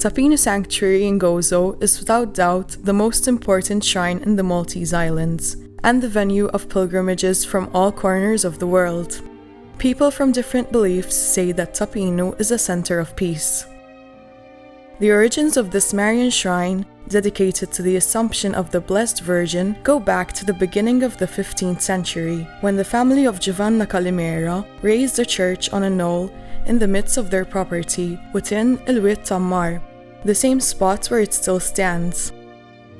Ta Pinu Sanctuary in Gozo is without doubt the most important shrine in the Maltese Islands, and the venue of pilgrimages from all corners of the world. People from different beliefs say that Ta Pinu is a center of peace. The origins of this Marian shrine, dedicated to the Assumption of the Blessed Virgin, go back to the beginning of the 15th century, when the family of Giovanna Calimera raised a church on a knoll in the midst of their property within Ilwiet Tammar, the same spot where it still stands.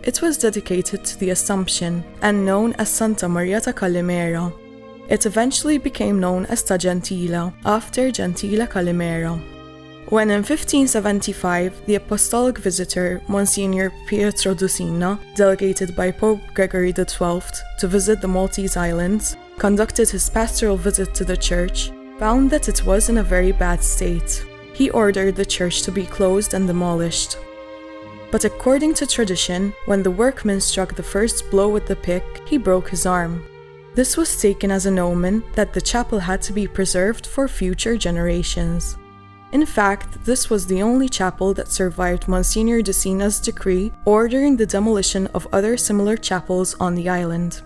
It was dedicated to the Assumption and known as Santa Maria ta Calimera. It eventually became known as Ta Gentila, after Gentila Calimera. When in 1575, the apostolic visitor Monsignor Pietro Dusina, delegated by Pope Gregory XII to visit the Maltese Islands, conducted his pastoral visit to the church, found that it was in a very bad state. He ordered the church to be closed and demolished. But according to tradition, when the workman struck the first blow with the pick, he broke his arm. This was taken as an omen that the chapel had to be preserved for future generations. In fact, this was the only chapel that survived Monsignor Dusina's decree ordering the demolition of other similar chapels on the island.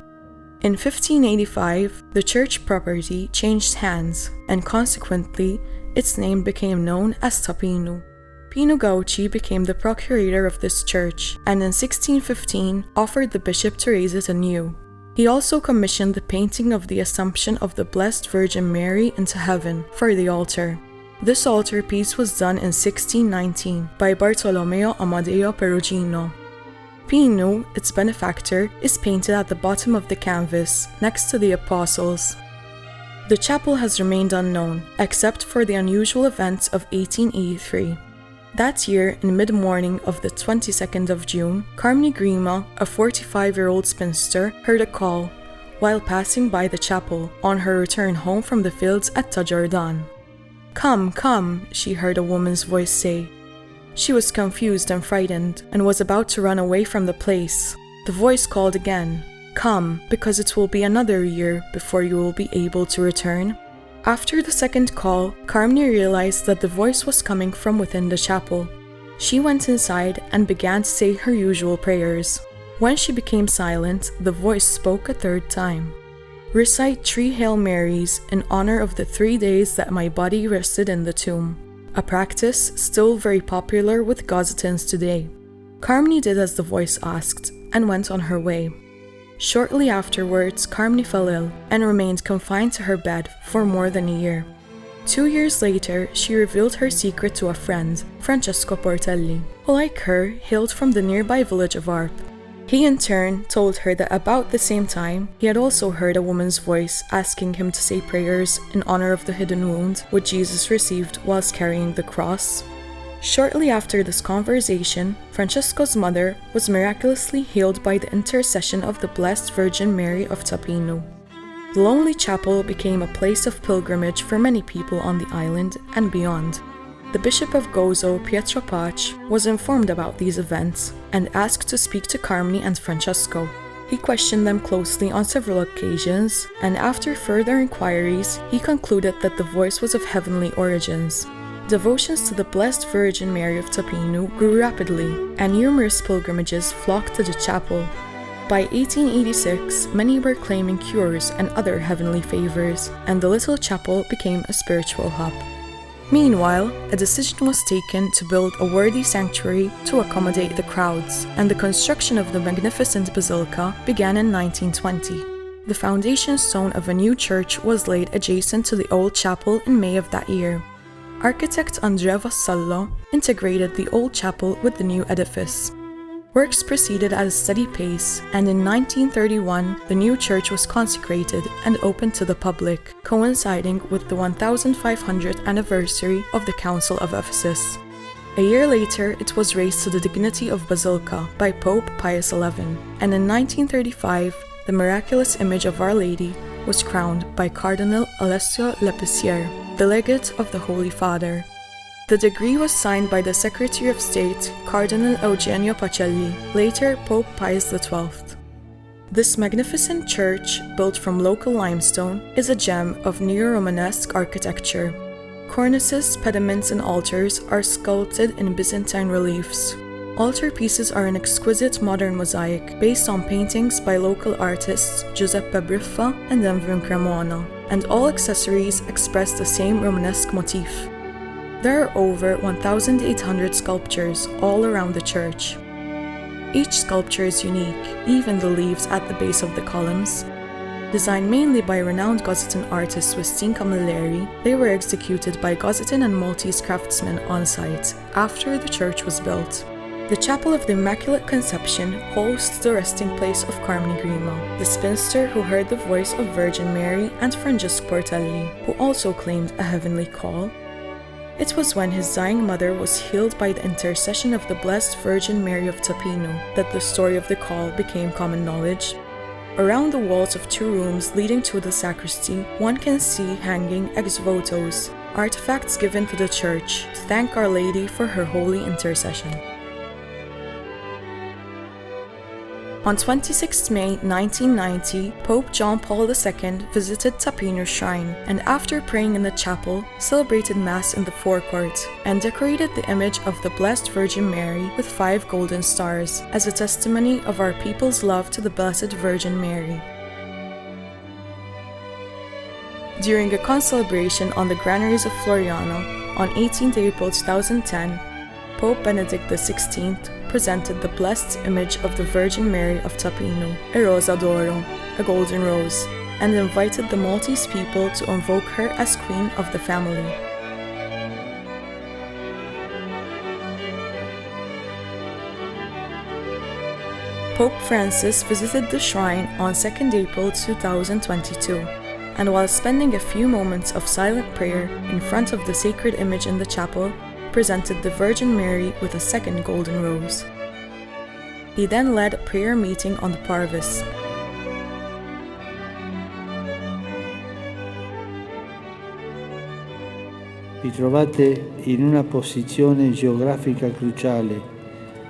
In 1585, the church property changed hands, and consequently, its name became known as Ta Pinu. Pino Gauci became the procurator of this church, and in 1615 offered the bishop to raise it anew. He also commissioned the painting of the Assumption of the Blessed Virgin Mary into heaven for the altar. This altarpiece was done in 1619 by Bartolomeo Amadeo Perugino. Pino, its benefactor, is painted at the bottom of the canvas, next to the Apostles. The chapel has remained unknown, except for the unusual events of 1883. That year, in mid-morning of the 22nd of June, Carmine Grima, a 45-year-old spinster, heard a call while passing by the chapel on her return home from the fields at Ta Jordan. "Come, come," she heard a woman's voice say. She was confused and frightened, and was about to run away from the place. The voice called again, "Come, because it will be another year before you will be able to return." After the second call, Carmine realized that the voice was coming from within the chapel. She went inside and began to say her usual prayers. When she became silent, the voice spoke a third time. "Recite 3 Hail Marys in honor of the 3 days that my body rested in the tomb," a practice still very popular with Gozotans today. Carmine did as the voice asked and went on her way. Shortly afterwards, Carmine fell ill and remained confined to her bed for more than a year. 2 years later, she revealed her secret to a friend, Francesco Portelli, who, like her, hailed from the nearby village of Għarb. He in turn told her that about the same time, he had also heard a woman's voice asking him to say prayers in honor of the hidden wound which Jesus received whilst carrying the cross. Shortly after this conversation, Francesco's mother was miraculously healed by the intercession of the Blessed Virgin Mary of Ta Pinu. The lonely chapel became a place of pilgrimage for many people on the island and beyond. The Bishop of Gozo, Pietro Pace, was informed about these events and asked to speak to Carmine and Francesco. He questioned them closely on several occasions, and after further inquiries, he concluded that the voice was of heavenly origins. Devotions to the Blessed Virgin Mary of Ta Pinu grew rapidly, and numerous pilgrimages flocked to the chapel. By 1886, many were claiming cures and other heavenly favors, and the little chapel became a spiritual hub. Meanwhile, a decision was taken to build a worthy sanctuary to accommodate the crowds, and the construction of the magnificent basilica began in 1920. The foundation stone of a new church was laid adjacent to the old chapel in May of that year. Architect Andrea Vassallo integrated the old chapel with the new edifice. Works proceeded at a steady pace, and in 1931, the new church was consecrated and opened to the public, coinciding with the 1500th anniversary of the Council of Ephesus. A year later, it was raised to the dignity of Basilica by Pope Pius XI, and in 1935, the miraculous image of Our Lady was crowned by Cardinal Alessio Lepicier, the legate of the Holy Father. The decree was signed by the Secretary of State, Cardinal Eugenio Pacelli, later Pope Pius XII. This magnificent church, built from local limestone, is a gem of neo-Romanesque architecture. Cornices, pediments, and altars are sculpted in Byzantine reliefs. Altar pieces are an exquisite modern mosaic based on paintings by local artists Giuseppe Briffa and Envin Cremona, and all accessories express the same Romanesque motif. There are over 1,800 sculptures all around the church. Each sculpture is unique, even the leaves at the base of the columns. Designed mainly by renowned Gozitan artist Westin Camilleri, they were executed by Gozitan and Maltese craftsmen on site after the church was built. The Chapel of the Immaculate Conception hosts the resting place of Carmine Grima, the spinster who heard the voice of Virgin Mary, and Francesca Portelli, who also claimed a heavenly call. It was when his dying mother was healed by the intercession of the Blessed Virgin Mary of Ta Pinu that the story of the call became common knowledge. Around the walls of two rooms leading to the sacristy, one can see hanging ex votos, artifacts given to the church to thank Our Lady for her holy intercession. On 26 May 1990, Pope John Paul II visited Ta Pinu Shrine and, after praying in the chapel, celebrated Mass in the forecourt and decorated the image of the Blessed Virgin Mary with 5 golden stars as a testimony of our people's love to the Blessed Virgin Mary. During a concelebration on the granaries of Floriano on 18 April 2010, Pope Benedict XVI presented the blessed image of the Virgin Mary of Ta Pinu, a rosa d'oro, a golden rose, and invited the Maltese people to invoke her as Queen of the family. Pope Francis visited the shrine on 2 April 2022, and while spending a few moments of silent prayer in front of the sacred image in the chapel, presented the Virgin Mary with a second golden rose. He then led a prayer meeting on the Parvis. Vi trovate in una posizione geografica cruciale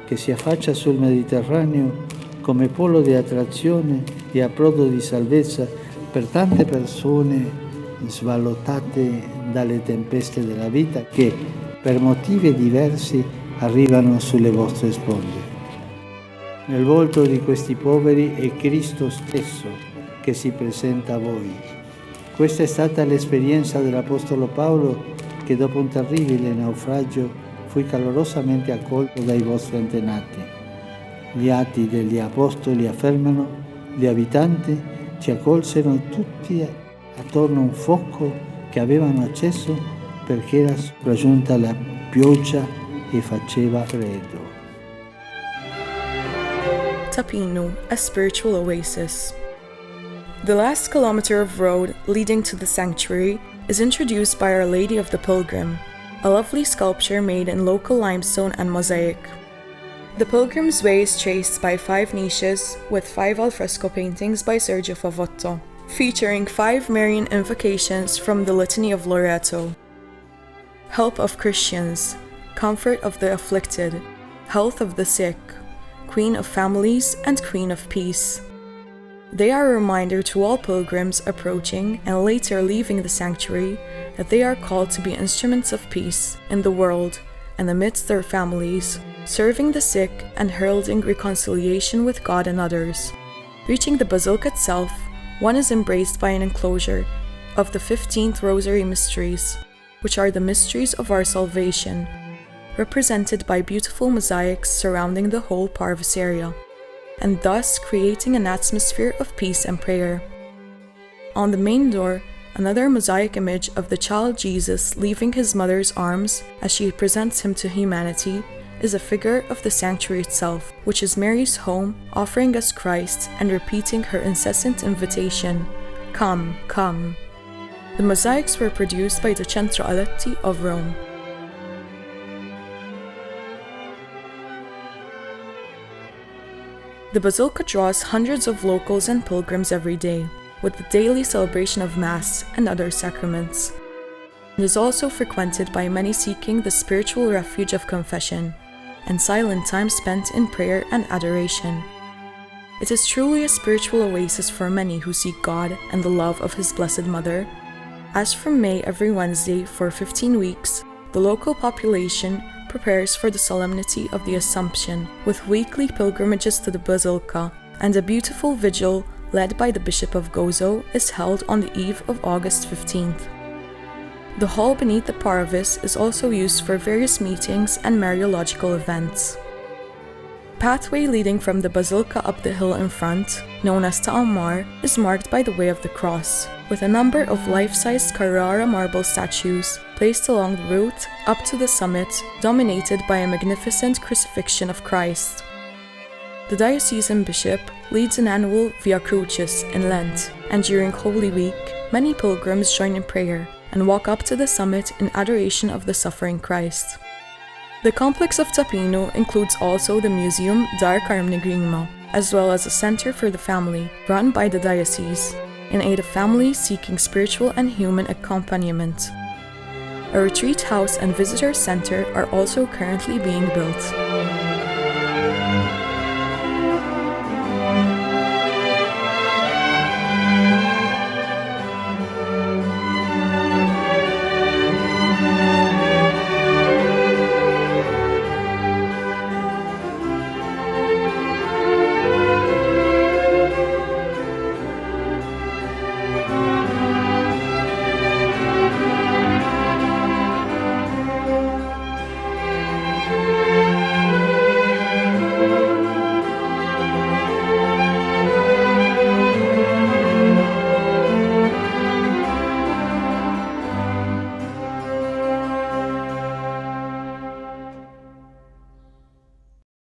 che si affaccia sul Mediterraneo come polo di attrazione e approdo di salvezza per tante persone sballottate dalle tempeste della vita che per motivi diversi arrivano sulle vostre sponde. Nel volto di questi poveri è Cristo stesso che si presenta a voi. Questa è stata l'esperienza dell'Apostolo Paolo che dopo un terribile naufragio fu calorosamente accolto dai vostri antenati. Gli Atti degli Apostoli affermano: gli abitanti ci accolsero tutti attorno a un fuoco che avevano acceso perché era sopraggiunta la pioggia e faceva freddo. Ta Pinu, a spiritual oasis. The last kilometer of road leading to the sanctuary is introduced by Our Lady of the Pilgrim, a lovely sculpture made in local limestone and mosaic. The Pilgrim's Way is traced by 5 niches with 5 alfresco paintings by Sergio Favotto, featuring 5 Marian invocations from the Litany of Loreto: help of Christians, comfort of the afflicted, health of the sick, Queen of families, and Queen of peace. They are a reminder to all pilgrims approaching and later leaving the sanctuary that they are called to be instruments of peace in the world and amidst their families, serving the sick and heralding reconciliation with God and others. Reaching the basilica itself, one is embraced by an enclosure of the 15th Rosary Mysteries, which are the mysteries of our salvation, represented by beautiful mosaics surrounding the whole Parvis area, and thus creating an atmosphere of peace and prayer. On the main door, another mosaic image of the child Jesus leaving his mother's arms as she presents him to humanity is a figure of the sanctuary itself, which is Mary's home, offering us Christ and repeating her incessant invitation, "Come, come." The mosaics were produced by the Centro Aletti of Rome. The basilica draws hundreds of locals and pilgrims every day, with the daily celebration of Mass and other sacraments. It is also frequented by many seeking the spiritual refuge of confession and silent time spent in prayer and adoration. It is truly a spiritual oasis for many who seek God and the love of His Blessed Mother, As from May every Wednesday for 15 weeks, the local population prepares for the solemnity of the Assumption with weekly pilgrimages to the Basilica, and a beautiful vigil led by the Bishop of Gozo is held on the eve of August 15th. The hall beneath the Parvis is also used for various meetings and Mariological events. Pathway leading from the Basilica up the hill in front, known as Ta Amar, is marked by the Way of the Cross, with a number of life-sized Carrara marble statues placed along the route up to the summit, dominated by a magnificent crucifixion of Christ. The diocesan bishop leads an annual Via Crucis in Lent, and during Holy Week, many pilgrims join in prayer and walk up to the summit in adoration of the suffering Christ. The complex of Ta Pinu includes also the museum Dar Carmnegrima, as well as a center for the family, run by the diocese, in aid of families seeking spiritual and human accompaniment. A retreat house and visitor center are also currently being built.